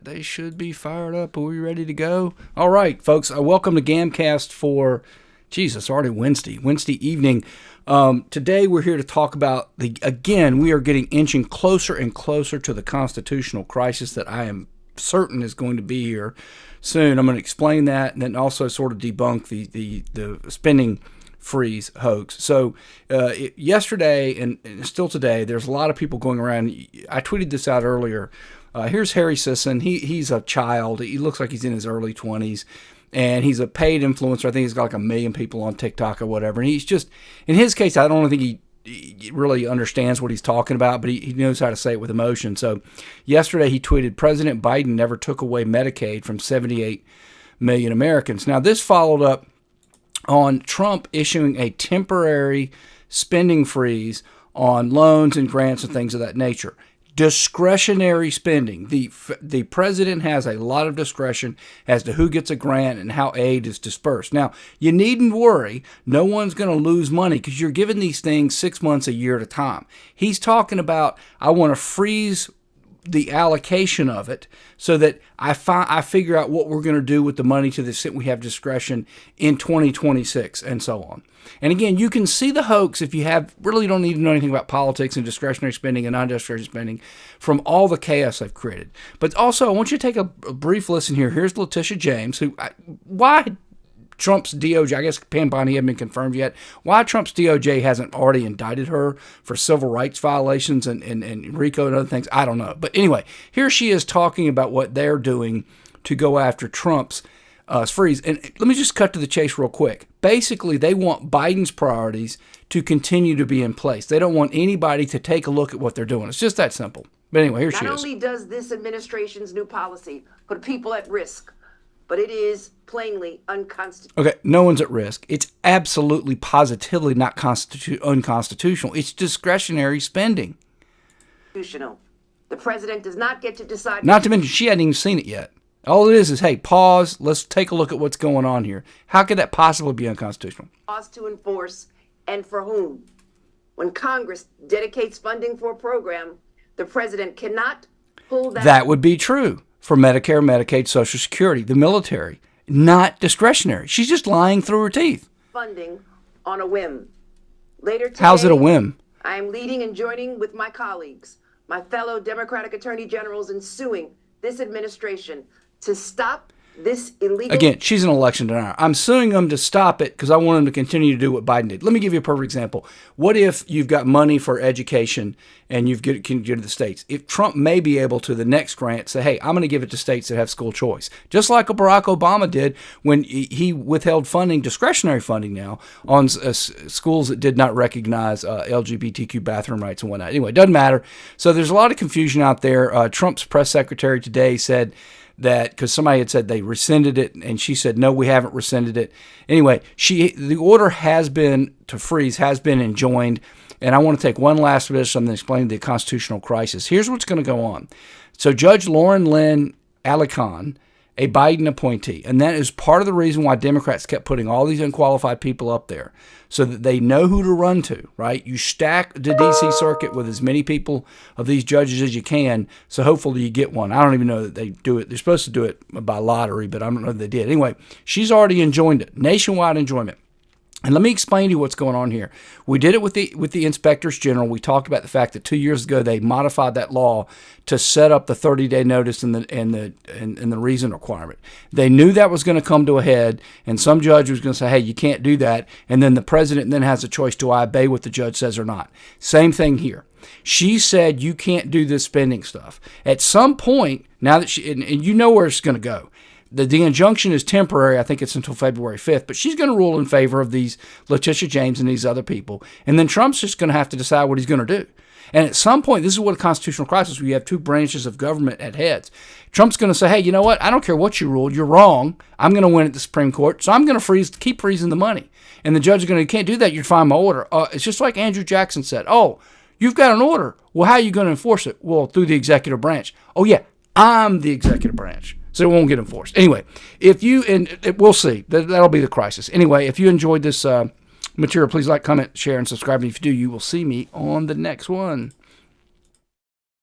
They should be fired up. Are we ready to go? All right, folks. Welcome to Gamcast for, Jesus, already Wednesday evening. Today we're here to talk about we are getting inching closer and closer to the constitutional crisis that I am certain is going to be here soon. I'm going to explain that and then also sort of debunk the spending freeze hoax. So yesterday and still today, there's a lot of people going around. I tweeted this out earlier. Here's Harry Sisson. He's a child. He looks like he's in his early 20s. And he's a paid influencer. I think he's got like 1 million people on TikTok or whatever. And he's just, in his case, I don't think he really understands what he's talking about, but he knows how to say it with emotion. So yesterday he tweeted, President Biden never took away Medicaid from 78 million Americans. Now this followed up on Trump issuing a temporary spending freeze on loans and grants and things of that nature. Discretionary spending. The president has a lot of discretion as to who gets a grant and how aid is dispersed. Now, you needn't worry. No one's going to lose money because you're giving these things 6 months, a year at a time. He's talking about, I want to freeze the allocation of it so that I figure out what we're going to do with the money to the extent we have discretion in 2026 and so on. And again, you can see the hoax if you really don't need to know anything about politics and discretionary spending and non-discretionary spending from all the chaos they've created. But also, I want you to take a brief listen here. Here's Letitia James, why Trump's DOJ, I guess Pam Bondi hasn't been confirmed yet, why Trump's DOJ hasn't already indicted her for civil rights violations and RICO and other things, I don't know. But anyway, here she is talking about what they're doing to go after Trump's freeze. And let me just cut to the chase real quick. Basically, they want Biden's priorities to continue to be in place. They don't want anybody to take a look at what they're doing. It's just that simple. But anyway, here she is. Not only does this administration's new policy put people at risk, but it is plainly unconstitutional. Okay, no one's at risk. It's absolutely, positively not unconstitutional. It's discretionary spending. The president does not get to decide. Not to mention, she hadn't even seen it yet. All it is, hey, pause. Let's take a look at what's going on here. How could that possibly be unconstitutional? Laws to enforce, and for whom? When Congress dedicates funding for a program, the president cannot pull that. That would be true for Medicare, Medicaid, Social Security, the military. Not discretionary. She's just lying through her teeth. Funding on a whim. Later today, how's it a whim? I am leading and joining with my colleagues, my fellow Democratic attorney generals, in suing this administration to stop this illegal. Again, she's an election denier. I'm suing them to stop it because I want them to continue to do what Biden did. Let me give you a perfect example. What if you've got money for education and can give it to the states? If Trump may be able to, the next grant, say, hey, I'm going to give it to states that have school choice. Just like Barack Obama did when he withheld funding, discretionary funding now, on schools that did not recognize LGBTQ bathroom rights and whatnot. Anyway, it doesn't matter. So there's a lot of confusion out there. Trump's press secretary today said that, because somebody had said they rescinded it, and she said, no, we haven't rescinded it. Anyway, the order has been enjoined, and I want to take one last bit of something to explain the constitutional crisis. Here's what's going to go on. So Judge Lauren Lynn Alicon, a Biden appointee, and that is part of the reason why Democrats kept putting all these unqualified people up there, so that they know who to run to, right? You stack the D.C. circuit with as many people of these judges as you can, so hopefully you get one. I don't even know that they do it. They're supposed to do it by lottery, but I don't know if they did. Anyway, she's already enjoined it, nationwide enjoyment. And let me explain to you what's going on here. We did it with the inspectors general. We talked about the fact that 2 years ago they modified that law to set up the 30-day notice and the reason requirement. They knew that was going to come to a head, and some judge was going to say, hey, you can't do that. And then the president then has a choice, do I obey what the judge says or not? Same thing here. She said you can't do this spending stuff. At some point, now that and you know where it's going to go. The injunction is temporary. I think it's until February 5th, but she's going to rule in favor of these Letitia James and these other people. And then Trump's just going to have to decide what he's going to do. And at some point, this is what a constitutional crisis, where you have two branches of government at heads. Trump's going to say, hey, you know what? I don't care what you ruled. You're wrong. I'm going to win at the Supreme Court, so I'm going to keep freezing the money. And the judge is going to, you can't do that. You'd find my order. It's just like Andrew Jackson said. Oh, you've got an order. Well, how are you going to enforce it? Well, through the executive branch. Oh, yeah, I'm the executive branch. So it won't get enforced. Anyway, we'll see. That'll be the crisis. Anyway, if you enjoyed this material, please like, comment, share, and subscribe. And if you do, you will see me on the next one.